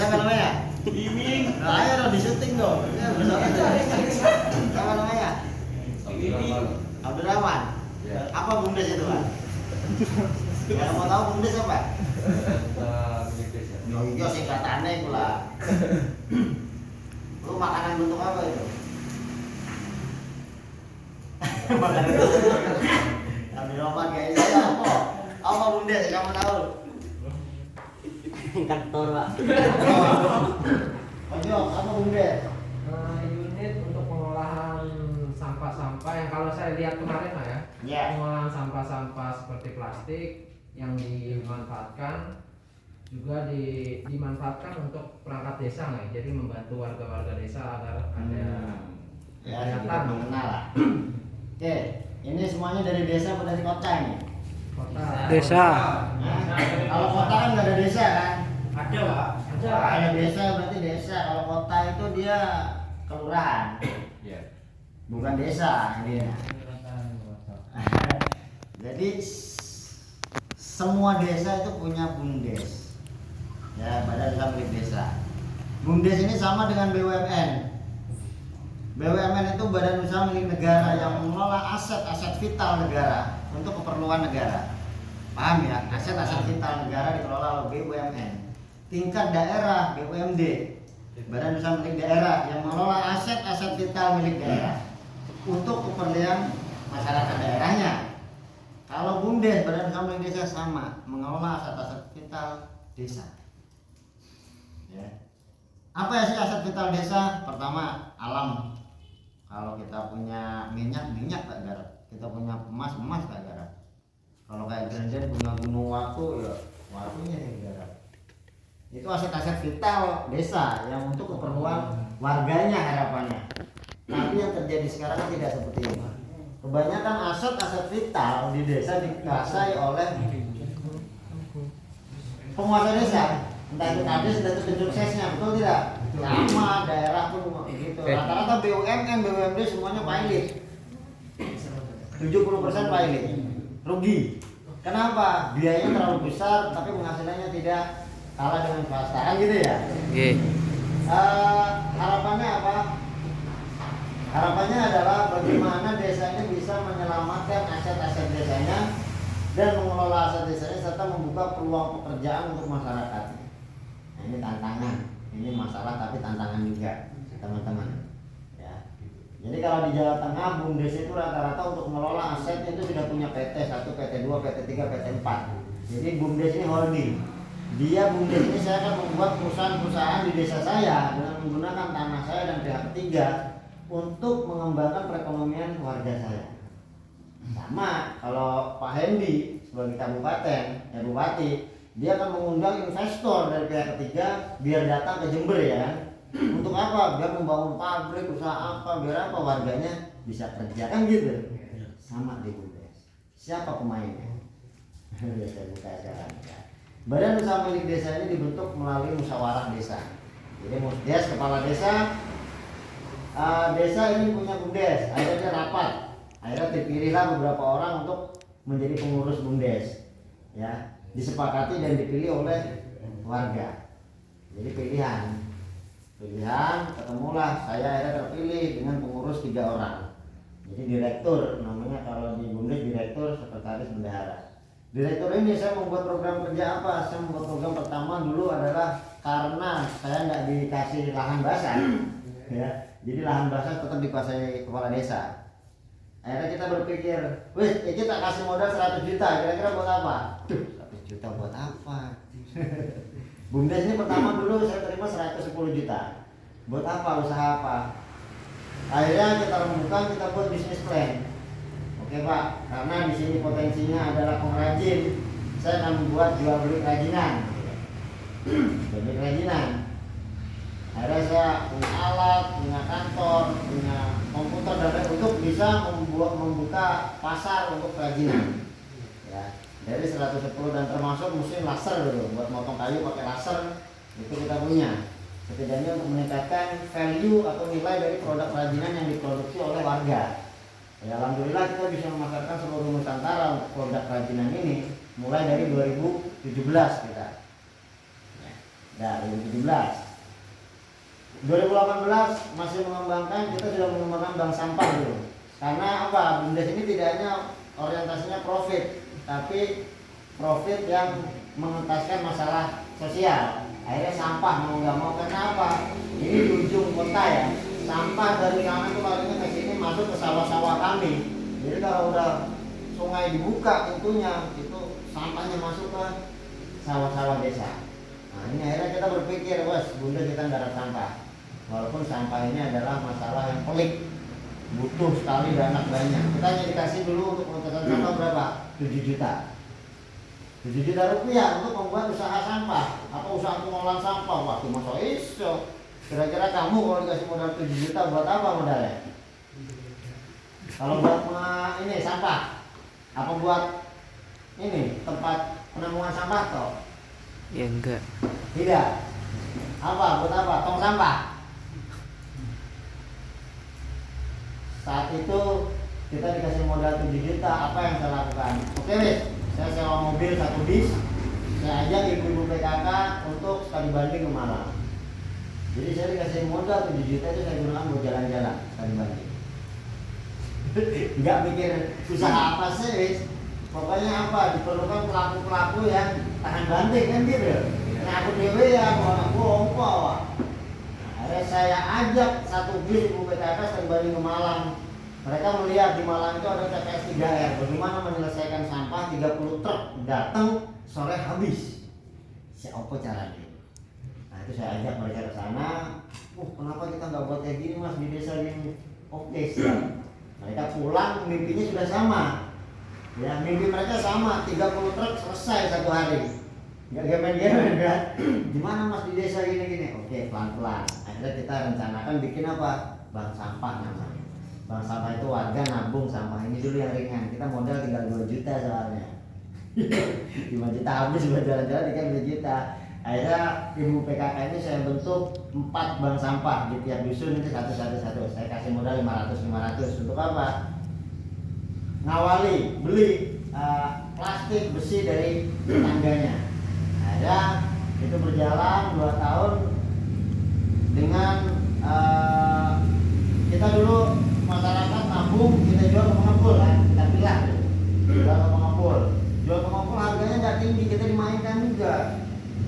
Siapa namanya? Miming. Nah, ayo dong di syuting dong. Siapa namanya? Abdurrahman. Apa bumdes itu, Pak? Kalau mau tahu bumdes apa? Yo singkatannya pula. Lu makanan bentuk apa itu? Makanan Abdurrahman kayak saya apa? Apa bumdes? Kamu tahu? Kantor, Pak. Ojo, apa bumdes? Unit untuk pengolahan sampah-sampah yang kalau saya lihat kemarin Pak ya, Ya. pengolahan sampah-sampah seperti plastik yang dimanfaatkan juga dimanfaatkan untuk perangkat desa nggak? Jadi membantu warga-warga desa agar ada Ya, kegiatan sedikit mengenal lah. Oke, ini semuanya dari desa atau dari kota ini? kota. Desa. Nah, kalau kota kan nggak ada desa kan? Ada, Pak. Ada desa berarti desa. Kalau kota itu dia kelurahan, Iya. bukan desa dia. Jadi semua desa itu punya bumdes, ya badan usaha milik desa. Bumdes ini sama dengan BUMN. BUMN itu badan usaha milik negara yang mengelola aset-aset vital negara untuk keperluan negara. Paham ya? Aset-aset vital negara dikelola oleh BUMN. Tingkat daerah BUMD, badan usaha milik daerah yang mengelola aset-aset vital milik daerah untuk keperluan masyarakat daerahnya. Kalau bumdes, badan usaha milik desa sama, mengelola aset-aset vital desa. Ya. Apa ya sih aset vital desa? Pertama, alam. Kalau kita punya minyak tak garap. Kita punya emas tak garap. Kalau kayak Granden punya gunung watu, ya watunya yang garap. Itu aset-aset vital desa yang untuk keperluan warganya harapannya. Tapi yang terjadi sekarang kan tidak seperti ini. Kebanyakan aset-aset vital di desa dikuasai oleh penguasa desa. Entah itu kades, entah itu suksesnya, betul tidak? Sama daerah pun gitu. Rata-rata BUMN, BUMD semuanya pilot. 70% pilot. Rugi. Kenapa? Biayanya terlalu besar tapi penghasilannya tidak kalah dengan swasta kan gitu ya. Harapannya apa? Harapannya adalah bagaimana desa ini bisa menyelamatkan aset-aset desanya dan mengelola aset desanya serta membuka peluang pekerjaan untuk masyarakat. Nah, ini tantangan, ini masalah tapi tantangan juga teman-teman. Ya. Jadi kalau di Jawa Tengah bumdes itu rata-rata untuk mengelola asetnya itu sudah punya PT 1, PT 2, PT 3, PT 4. Jadi bumdes ini holding. Dia bumdes ini saya akan membuat perusahaan-perusahaan di desa saya dengan menggunakan tanah saya dan pihak ketiga untuk mengembangkan perekonomian warga saya. Sama kalau Pak Hendi sebagai kabupaten, bupati, dia akan mengundang investor dari pihak ketiga biar datang ke Jember ya kan. Untuk apa? Biar membangun pabrik, usaha apa, biar apa warganya bisa kerja kan gitu. Sama di bumdes. Siapa pemainnya? Saya buka sekarang. Badan usaha milik desa ini dibentuk melalui musyawarah desa. Jadi musdes, kepala desa, desa ini punya bumdes, akhirnya rapat, akhirnya dipilihlah beberapa orang untuk menjadi pengurus bumdes, ya disepakati dan dipilih oleh warga. Jadi pilihan, ketemulah saya akhirnya terpilih dengan pengurus 3 orang. Jadi direktur, namanya kalau di bumdes direktur, sekretaris, bendahara. Direktur ini saya membuat program kerja apa? Saya membuat program pertama dulu adalah karena saya nggak dikasih lahan basah, ya. Jadi lahan basah tetap dikuasai kepala desa. Akhirnya kita berpikir, wih, kita kasih modal 100 juta, kira-kira buat apa? 100 juta buat apa? Bumdes ini pertama dulu saya terima 110 juta. Buat apa? Usaha apa? Akhirnya kita rembukan, kita buat bisnis plan. Oke Pak, karena di sini potensinya adalah pengrajin, saya akan membuat jual beli kerajinan. Jual beli kerajinan. Akhirnya saya punya alat, punya kantor, punya komputer dan lain untuk bisa membuka pasar untuk kerajinan. Ya, dari 110 dan termasuk mesin laser dulu buat motong kayu pakai laser itu kita punya. Setidaknya untuk meningkatkan value atau nilai dari produk kerajinan yang diproduksi oleh warga. Ya alhamdulillah kita bisa memasarkan seluruh Nusantara untuk produk kerajinan ini mulai dari 2017 kita. Ya, dari 2017. 2018 masih mengembangkan, kita sudah mengembangkan bank sampah dulu. Karena apa? BUMDes ini tidak hanya orientasinya profit, tapi profit yang mengentaskan masalah sosial. Akhirnya sampah mau nggak mau, kenapa? Ini di ujung kota ya. Sampah dari sana tuh larinya ke sini masuk ke sawah-sawah kami. Jadi kalau udah sungai dibuka pintunya, itu sampahnya masuk ke sawah-sawah desa. Nah ini akhirnya kita berpikir, wes bunda kita nggak ada sampah. Walaupun sampah ini adalah masalah yang pelik, butuh sekali dana banyak. Kita hanya dikasih dulu untuk pengentasan sampah berapa? 7 juta. 7 juta rupiah untuk membuat usaha sampah. Apa usaha pengolahan sampah? Waktu masa iso. Kira-kira kamu kalau dikasih modal 7 juta buat apa modalnya? Kalau buat ini sampah, apa buat ini tempat penampungan sampah toh? Ya enggak. Tidak. Apa? Buat apa? Tong sampah. Saat itu kita dikasih modal 7 juta, apa yang saya lakukan? Oke wes, saya sewa mobil 1 bis, saya ajak ibu-ibu PKK untuk studi banding ke Malang. Jadi saya dikasih modal 7 juta itu saya gunakan buat jalan-jalan studi banding. Enggak mikir usaha apa sih wes. Pokoknya apa, diperlukan pelaku-pelaku yang tahan banting kan gitu. Nah aku dewe ya, aku ongko. Akhirnya saya ajak 1 bis ibu PKK studi banding ke Malang. Mereka melihat di Malang itu ada TPS 3R, bagaimana menyelesaikan sampah 30 truk datang sore habis. Siapa caranya? Nah itu saya ajak mereka ke sana. Kenapa kita nggak buat kayak gini mas di desa ini? Oke siap. Mereka pulang mimpinya sudah sama. Ya mimpi mereka sama, 30 truk selesai 1 hari. Nggak gemen-gemen kan? Gimana mas di desa gini-gini? Oke pelan-pelan. Akhirnya kita rencanakan bikin apa? Bank sampah namanya. Bank sampah itu warga nabung sampah ini dulu yang ringan. Kita modal tinggal 2 juta soalnya. 5 juta habis buat jalan-jalan dikasih 2 juta. Akhirnya ibu PKK ini saya bentuk 4 bank sampah di tiap dusun itu satu. Saya kasih modal 500 untuk apa? Ngawali beli plastik besi dari tetangganya. Akhirnya itu berjalan 2 tahun dengan kita dulu masyarakat nabung, kita jual ke pengepul kan, kita pilah jual ke pengepul harganya nggak tinggi, kita dimainkan juga.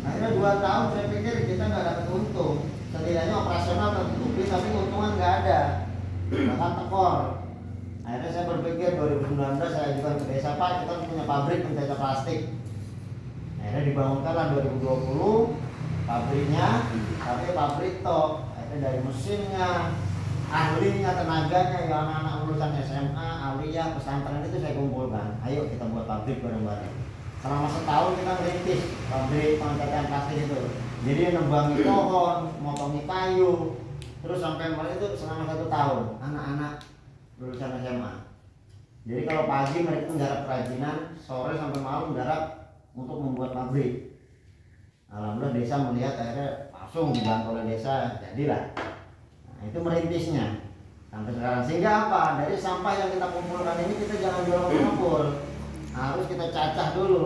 Akhirnya 2 tahun saya pikir kita nggak dapat untung, setidaknya operasional tertutupi tapi keuntungan nggak ada, bahkan tekor. Akhirnya saya berpikir 2019 saya ajukan ke desa, Pak kita punya pabrik pencetak plastik. Akhirnya dibangunkanlah 2020 pabriknya, tapi pabrik top. Akhirnya dari mesinnya, ahlinya, tenaganya, ya anak-anak lulusan SMA, aliyah, pesantren itu saya kumpulkan. Ayo kita buat pabrik bareng-bareng. Selama setahun kita merintis pabrik pengangkatan plastik itu. Jadi nebangi pohon, motongi kayu, terus sampai kemarin itu selama 1 tahun. Anak-anak lulusan SMA. Jadi kalau pagi mereka menggarap kerajinan, sore sampai malam menggarap untuk membuat pabrik. Alhamdulillah desa melihat akhirnya langsung dibantu oleh desa, jadilah. Nah, itu merintisnya sampai sekarang. Sehingga apa? Dari sampah yang kita kumpulkan ini kita jangan jual ke pengepul, harus kita cacah dulu.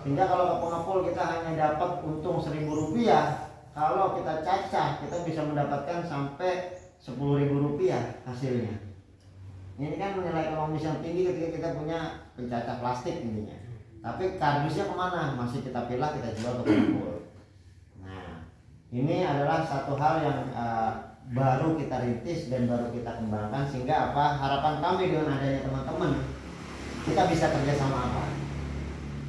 Sehingga kalau ke pengepul kita hanya dapat untung 1.000 rupiah, kalau kita cacah kita bisa mendapatkan sampai 10.000 rupiah hasilnya. Ini kan nilai ekonomis yang tinggi ketika kita punya pencacah plastik intinya. Tapi kardusnya kemana? Masih kita pilah, kita jual ke pengepul. Nah, ini adalah satu hal yang baru kita rintis dan baru kita kembangkan. Sehingga apa? Harapan kami dengan adanya teman-teman, kita bisa kerjasama apa?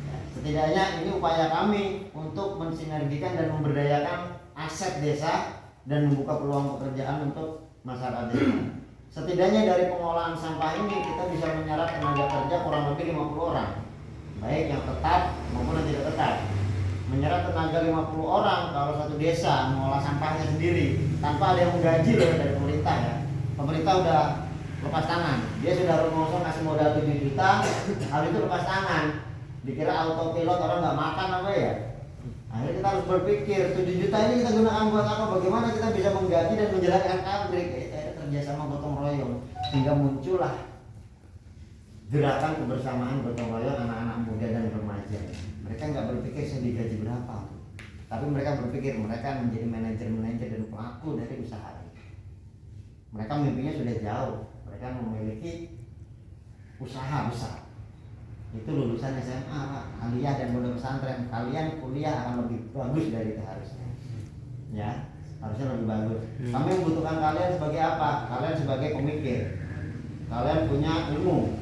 Ya, setidaknya ini upaya kami untuk mensinergikan dan memberdayakan aset desa dan membuka peluang pekerjaan untuk masyarakat desa. Setidaknya dari pengolahan sampah ini kita bisa menyerap tenaga kerja kurang lebih 50 orang, baik yang tetap maupun yang tidak tetap. Menyerap tenaga 50 orang kalau satu desa mengolah sampahnya sendiri tanpa ada yang menggaji loh dari pemerintah ya. Pemerintah udah lepas tangan, dia sudah ngomong ngasih modal 7 juta, hal itu lepas tangan. Dikira autopilot, orang nggak makan apa ya. Akhirnya kita harus berpikir 7 juta ini kita gunakan buat apa? Bagaimana kita bisa menggaji dan menjalankan pabrik? Kerjasama gotong royong sehingga muncullah gerakan kebersamaan gotong royong anak-anak muda dan remaja. Mereka nggak berpikir saya digaji berapa, tapi mereka berpikir mereka menjadi manajer-manajer dan pelaku dari usaha ini. Mereka mimpinya sudah jauh, mereka memiliki usaha besar. Itu lulusan SMA, Pak, aliyah dan pondok pesantren. Kalian kuliah akan lebih bagus dari itu harusnya. Ya, harusnya lebih bagus. Kami membutuhkan kalian sebagai apa? Kalian sebagai pemikir. Kalian punya ilmu.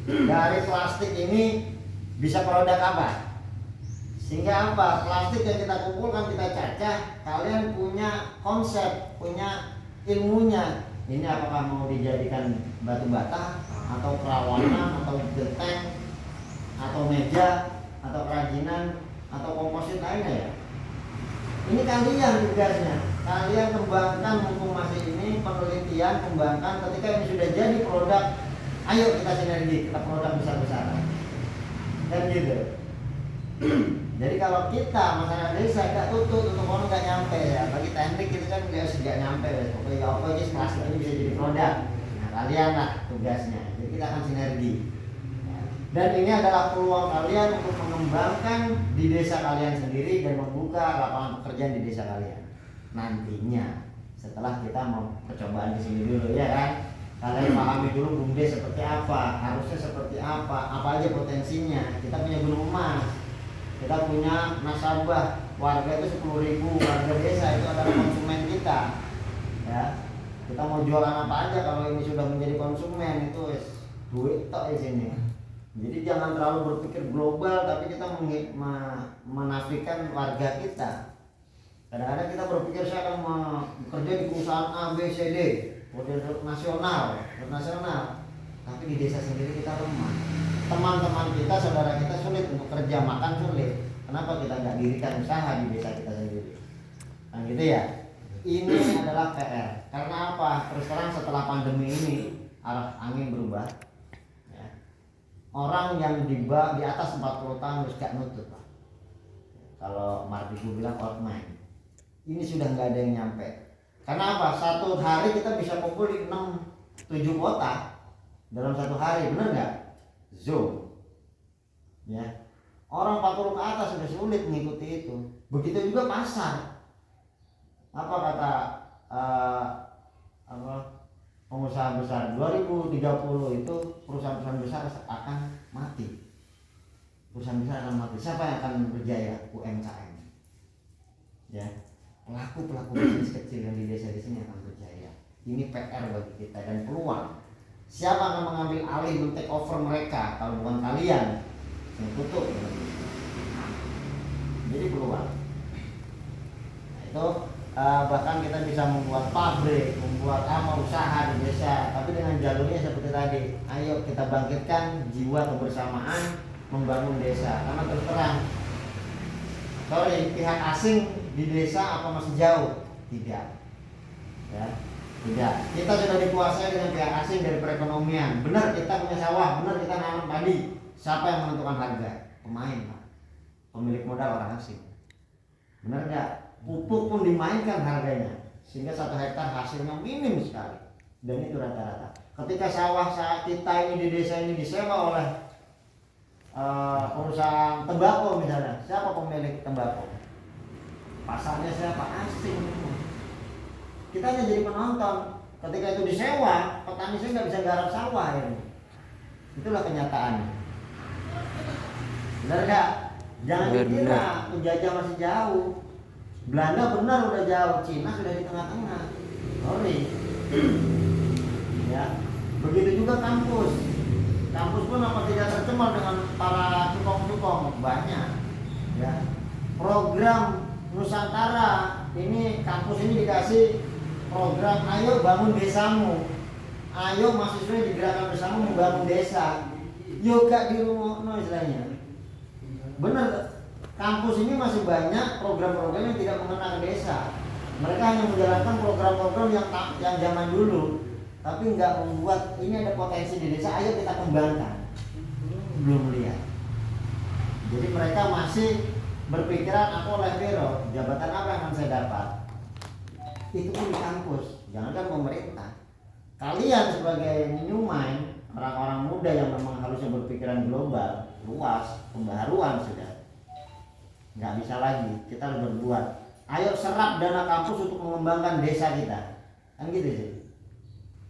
Dari plastik ini bisa produk apa? Sehingga apa? Plastik yang kita kumpulkan, kita cacah, kalian punya konsep, punya ilmunya. Ini apakah mau dijadikan batu bata atau perawanan atau genteng atau meja atau kerajinan atau komposit lainnya ya. Ini kalian tugasnya. Kalian kembangkan mumpung masih ini penelitian, kembangkan. Ketika ini sudah jadi produk, ayo kita sinergi, kita produk besar-besaran. Dan gitu. Jadi kalau kita masyarakat desa nggak tutut untuk orang nggak nyampe ya. Bagi teknik kita kan nggak nyampe ya. Pokoknya apa aja plastik ini bisa jadi produk. Nah kalian lah tugasnya. Jadi kita akan sinergi. Dan ini adalah peluang kalian untuk mengembangkan di desa kalian sendiri dan membuka lapangan pekerjaan di desa kalian. Nantinya setelah kita mau percobaan di sini dulu ya kan. Kalian pahami dulu BUMDes seperti apa, harusnya seperti apa aja potensinya. Kita punya gunung emas, kita punya nasabah warga itu 10.000 warga desa, itu adalah konsumen kita. Ya, kita mau jualan apa aja kalau ini sudah menjadi konsumen itu duit tok di sini. Jadi jangan terlalu berpikir global, tapi kita menafikan warga kita. Kadang-kadang kita berpikir saya akan bekerja di perusahaan A, B, C, D, model nasional, tapi di desa sendiri kita lemah. Teman-teman kita, saudara kita sulit untuk kerja, makan sulit. Kenapa kita nggak dirikan usaha di desa kita sendiri? Nah gitu ya. Ini adalah PR. Karena apa? Terus terang setelah pandemi ini arah angin berubah. Ya. Orang yang di atas 40 tahun harus gak nutut, Pak. Kalau Mardigu bilang outmind. Ini sudah nggak ada yang nyampe. Karena apa? Satu hari kita bisa kumpul di 6-7 kota dalam satu hari, benar nggak? Zoom. Ya. Orang 40 ke atas sudah sulit mengikuti itu. Begitu juga pasar. Apa kata pengusaha besar 2030 itu perusahaan-perusahaan besar akan mati. Perusahaan besar akan mati. Siapa yang akan berjaya? UMKM. Ya. Pelaku bisnis kecil yang di desa di sini akan berjaya. Ini PR bagi kita dan peluang. Siapa akan mengambil alih, men-take over mereka kalau bukan kalian? Yang tutup. Jadi peluang. Nah, itu bahkan kita bisa membuat pabrik, membuat usaha di desa, tapi dengan jalurnya seperti tadi. Ayo kita bangkitkan jiwa kebersamaan membangun desa. Karena terus terang, pihak asing di desa apa masih jauh? Tidak. Ya, tidak. Kita sudah dikuasai dengan pihak asing dari perekonomian. Benar kita punya sawah, benar kita nanam padi. Siapa yang menentukan harga? Pemain, Pak. Pemilik modal orang asing. Benar nggak? Pupuk pun dimainkan harganya, sehingga 1 hektar hasilnya minim sekali. Dan itu rata-rata. Ketika sawah saat kita ini di desa ini disewa oleh perusahaan tembakau misalnya, siapa pemilik tembakau? Pasarnya siapa? Asing. Kita hanya jadi penonton. Ketika itu disewa, petani saya nggak bisa garap sawah ini. Itulah kenyataannya. Benar nggak? Jangan dikira penjajah masih jauh. Belanda benar udah jauh, Cina sudah di tengah-tengah. Sorry. Ya. Begitu juga kampus. Kampus pun apa tidak tercemar dengan para cukong-cukong? Banyak. Ya. Program Nusantara ini, kampus ini dikasih program ayo bangun desamu, ayo mahasiswa digerakkan bersama membangun desa. Yoga di rumah, no istilahnya. Benar, kampus ini masih banyak program-program yang tidak mengenal desa. Mereka hanya menjalankan program-program yang zaman dulu, tapi nggak membuat ini ada potensi di desa. Ayo kita kembangkan. Belum lihat. Jadi mereka masih berpikiran aku oleh Vero, jabatan apa yang akan saya dapat? Itu pun di kampus, jangankan pemerintah. Kalian sebagai new mind, orang-orang muda yang memang harusnya berpikiran global, luas, pembaharuan sudah. Nggak bisa lagi, kita harus berbuat. Ayo serap dana kampus untuk mengembangkan desa kita. Kan gitu sih.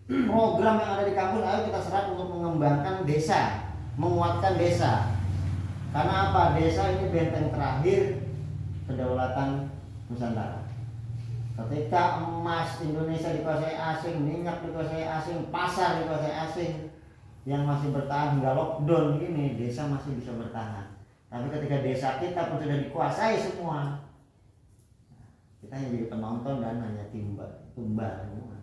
Program yang ada di kampus ayo kita serap untuk mengembangkan desa, menguatkan desa. Karena apa? Desa ini benteng terakhir kedaulatan Nusantara. Ketika emas Indonesia dikuasai asing, minyak dikuasai asing, pasar dikuasai asing, yang masih bertahan hingga lockdown ini, desa masih bisa bertahan. Tapi ketika desa kita pun sudah dikuasai semua, kita hanya jadi penonton dan hanya tumbal semua.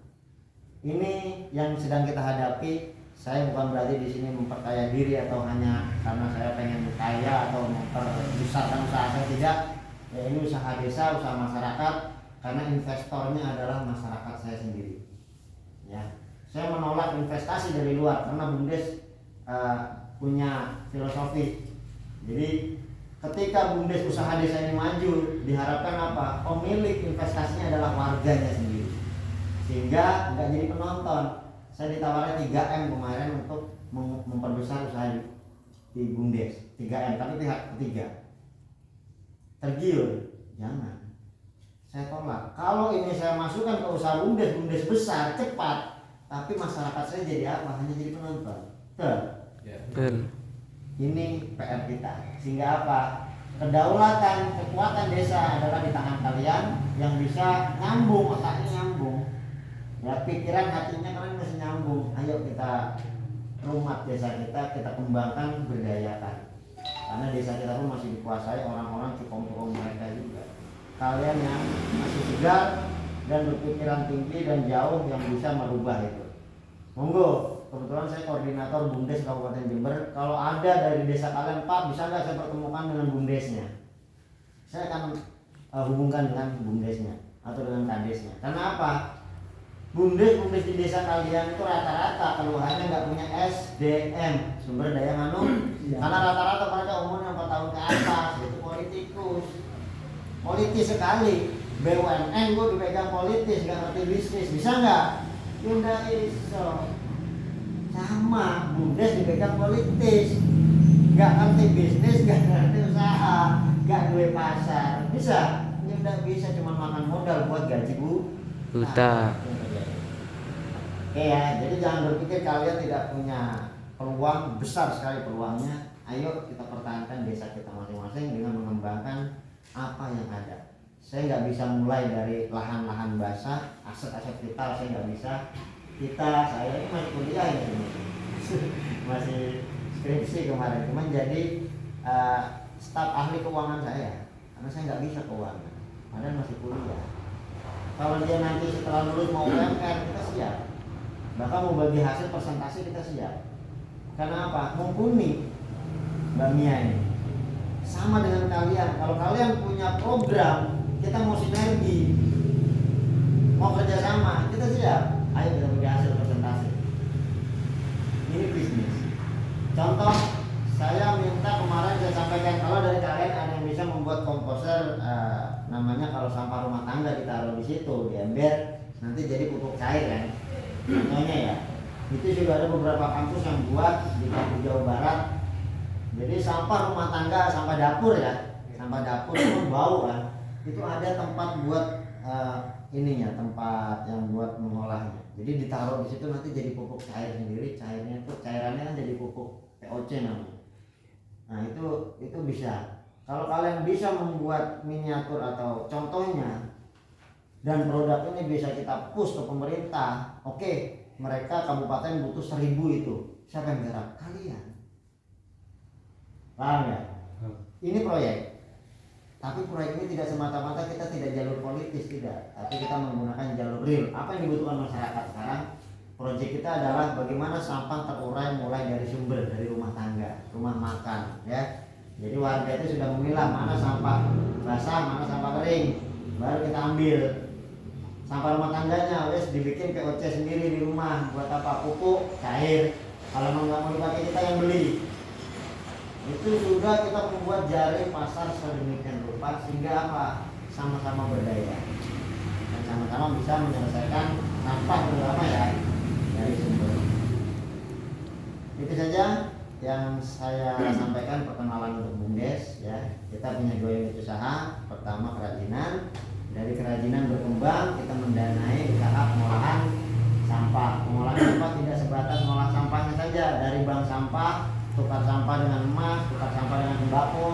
Ini yang sedang kita hadapi. Saya bukan berarti di sini memperkaya diri atau hanya karena saya pengen kaya atau memperbesarkan usaha saya, tidak. Ya, ini usaha desa, usaha masyarakat, karena investornya adalah masyarakat saya sendiri. Ya, saya menolak investasi dari luar karena BUMDes punya filosofi. Jadi ketika BUMDes usaha desa ini maju, diharapkan apa? Pemilik investasinya adalah warganya sendiri, sehingga nggak jadi penonton. Saya ditawarin 3M kemarin untuk memperbesar usaha di BUMDes, 3M, tapi pihak ketiga tergiur, jangan. Saya tolak. Kalau ini saya masukkan ke usaha BUMDes besar, cepat, tapi masyarakat saya jadi apa? Hanya jadi penonton. Betul. Ini PR kita. Sehingga apa? Kedaulatan, kekuatan desa adalah di tangan kalian yang bisa nyambung, otaknya nyambung. Ya, pikiran hatinya kalian masih nyambung. Ayo kita rumah desa kita kembangkan, berdayakan. Karena desa kita pun masih dikuasai orang-orang cukup mereka juga. Kalian yang masih segar dan berpikiran tinggi dan jauh yang bisa merubah itu. Monggo, kebetulan saya koordinator BUMDes Kabupaten Jember. Kalau ada dari desa kalian, Pak, bisa nggak saya pertemukan dengan BUMDesnya? Saya akan hubungkan dengan BUMDesnya atau dengan kadesnya. Karena apa? BUMDes di desa kalian itu rata-rata keluhannya nggak punya SDM, sumber daya manusia. Karena rata-rata mereka umurnya 4 tahun ke atas, itu politikus, politis sekali. BUMN gue dipegang politis, nggak ngerti bisnis, bisa nggak? Tidak iso. Sama, BUMDes dipegang politis, nggak ngerti bisnis, nggak ngerti usaha, nggak duwe pasar, bisa? Tidak bisa, cuma makan modal buat gaji buta. Oke ya, jadi jangan berpikir kalian tidak punya peluang, besar sekali peluangnya. Ayo kita pertahankan desa kita masing-masing dengan mengembangkan apa yang ada. Saya nggak bisa mulai dari lahan-lahan basah, aset-aset vital saya nggak bisa. Saya ini masih kuliah ini, masih skripsi kemarin, cuman jadi staf ahli keuangan saya, karena saya nggak bisa keuangan, padahal masih kuliah. Kalau dia nanti setelah lulus mau UMR, kita siap. Bahkan mau bagi hasil persentase kita siap. Karena apa? Mumpuni Mbak Mia ini. Sama dengan kalian. Kalau kalian punya program, kita mau sinergi, mau kerjasama, kita siap. Ayo kita bagi hasil persentase. Ini bisnis. Contoh, saya minta kemarin saya sampaikan, kalau dari kalian ada yang bisa membuat komposer, namanya kalau sampah rumah tangga ditaruh di situ, di ember, nanti jadi pupuk cair kan. Contohnya ya, itu juga ada beberapa kampus yang buat di kampus Jawa Barat. Jadi sampah rumah tangga, sampah dapur ya, sampah dapur itu bau kan, itu ada tempat buat tempat yang buat mengolahnya. Jadi ditaruh di situ nanti jadi pupuk cair sendiri, cairannya kan jadi pupuk POC namanya. Nah itu bisa. Kalau kalian bisa membuat miniatur atau contohnya, dan produk ini bisa kita push ke pemerintah, oke, mereka kabupaten butuh 1000 itu, siapa yang garap? Kalian. Paham ya? Ini proyek, tapi proyek ini tidak semata-mata kita tidak jalur politis, tidak, tapi kita menggunakan jalur real. Apa yang dibutuhkan masyarakat sekarang? Proyek kita adalah bagaimana sampah terurai mulai dari sumber, dari rumah tangga, rumah makan, ya. Jadi warga itu sudah memilah mana sampah basah, mana sampah kering, baru kita ambil. Sampah rumah tangganya wes dibikin POC sendiri di rumah. Buat apa? Pupuk cair. Kalau nggak mau dipakai, kita yang beli. Itu juga kita membuat jaring pasar sedemikian rupa sehingga apa? Sama-sama berdaya dan sama-sama bisa menyelesaikan sampah terutama ya dari sumber. Itu saja yang saya sampaikan perkenalan untuk BUMDes ya. Kita punya dua unit usaha. Pertama kerajinan. Dari kerajinan berkembang kita mendanai usaha pengolahan sampah. Pengolahan sampah tidak sebatas mengolah sampahnya saja, dari bank sampah, tukar sampah dengan emas, tukar sampah dengan sembako,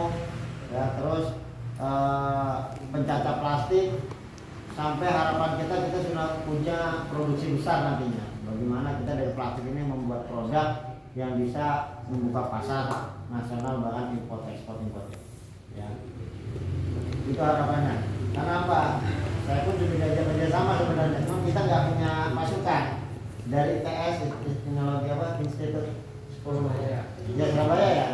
ya, terus pencacah plastik, sampai harapan kita sudah punya produksi besar nantinya. Bagaimana kita dari plastik ini membuat produk yang bisa membuka pasar nasional bahkan import ekspor. Ya. Itu harapannya. Karena apa? Saya pun sudah diajak kerjasama sebenarnya, cuma kita nggak punya pasukan dari ITS, teknologi apa, Institut 10 ya, Surabaya ya.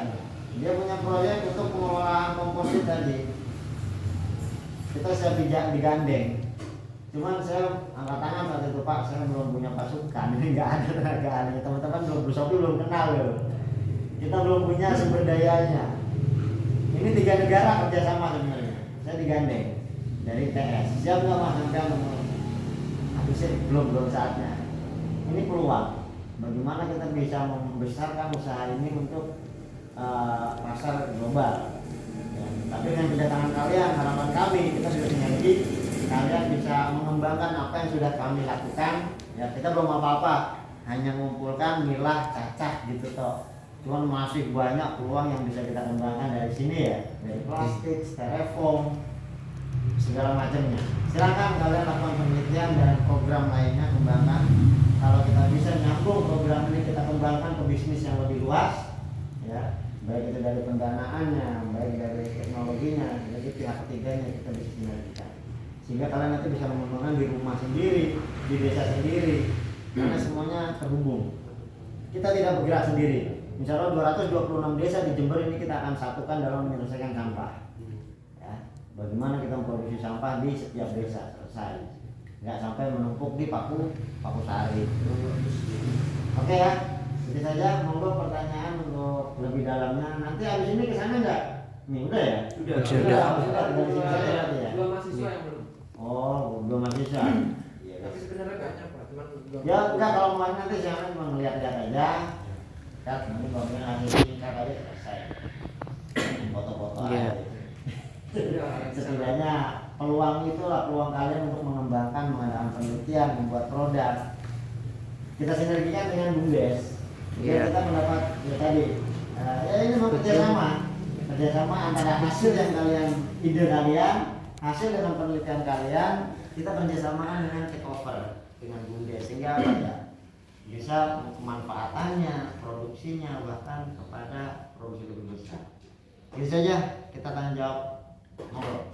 Dia punya proyek untuk pengelolaan komposit tadi. Kita saya digandeng. Cuman saya angkat tangan saat itu, Pak, saya belum punya pasukan, ini nggak ada tenaga ahli. Teman-teman belum kenal loh. Kita belum punya sumber dayanya. Ini 3 negara kerjasama sebenarnya. Saya digandeng dari TS. Siap nggak Mas sampai habisnya belum saatnya. Ini peluang. Bagaimana kita bisa membesarkan usaha ini untuk pasar global. Ya, tapi dengan kedatangan kalian, harapan kami kita sudah sinergi. Kalian bisa mengembangkan apa yang sudah kami lakukan. Ya, kita belum apa-apa, hanya mengumpulkan milah cacah gitu toh. Cuman masih banyak peluang yang bisa kita kembangkan dari sini ya, dari plastik, styrofoam, segala macamnya. Silakan kalian lakukan penelitian dan program lainnya, kembangkan. Kalau kita bisa nyambung program ini, kita kembangkan ke bisnis yang lebih luas, ya, baik itu dari pendanaannya, baik dari teknologinya, jadi pihak ketiganya kita bisa sinergikan. Sehingga kalian nanti bisa mengembangkan di rumah sendiri, di desa sendiri, karena semuanya terhubung. Kita tidak bergerak sendiri. Misalnya 226 desa di Jember ini kita akan satukan dalam menyelesaikan sampah. Ya, bagaimana kita memproduksi sampah di setiap desa selesai, nggak sampai menumpuk di Paku Sari. Oke ya, itu saja. Monggo pertanyaan untuk lebih dalamnya. Nanti habis ini ke sana nggak? Nih udah ya? Sudah. Dari sini saja nanti ya. Dua mahasiswa yang belum. Oh, belum mahasiswa. Iya. Tapi sebenarnya nggak nyapa, cuman belum. Ya enggak, kalau mau nanti jangan cuma ngeliat-liat aja. Kan nanti kalau hasil singkat aja selesai. Foto-foto aja. Setidaknya peluang itulah peluang kalian untuk mengembangkan, mengadakan penelitian, membuat produk. Kita sinergikan dengan BUMDes. Jadi kita mendapat ya tadi. Ya ini mau kerjasama antara hasil yang kalian, ide kalian, hasil dengan penelitian kalian, kita kerjasamaan dengan take over dengan BUMDes, sehingga apa ya, bisa pemanfaatannya, produksinya, bahkan kepada produksi lebih besar. Itu saja, kita tanya jawab. Monggo.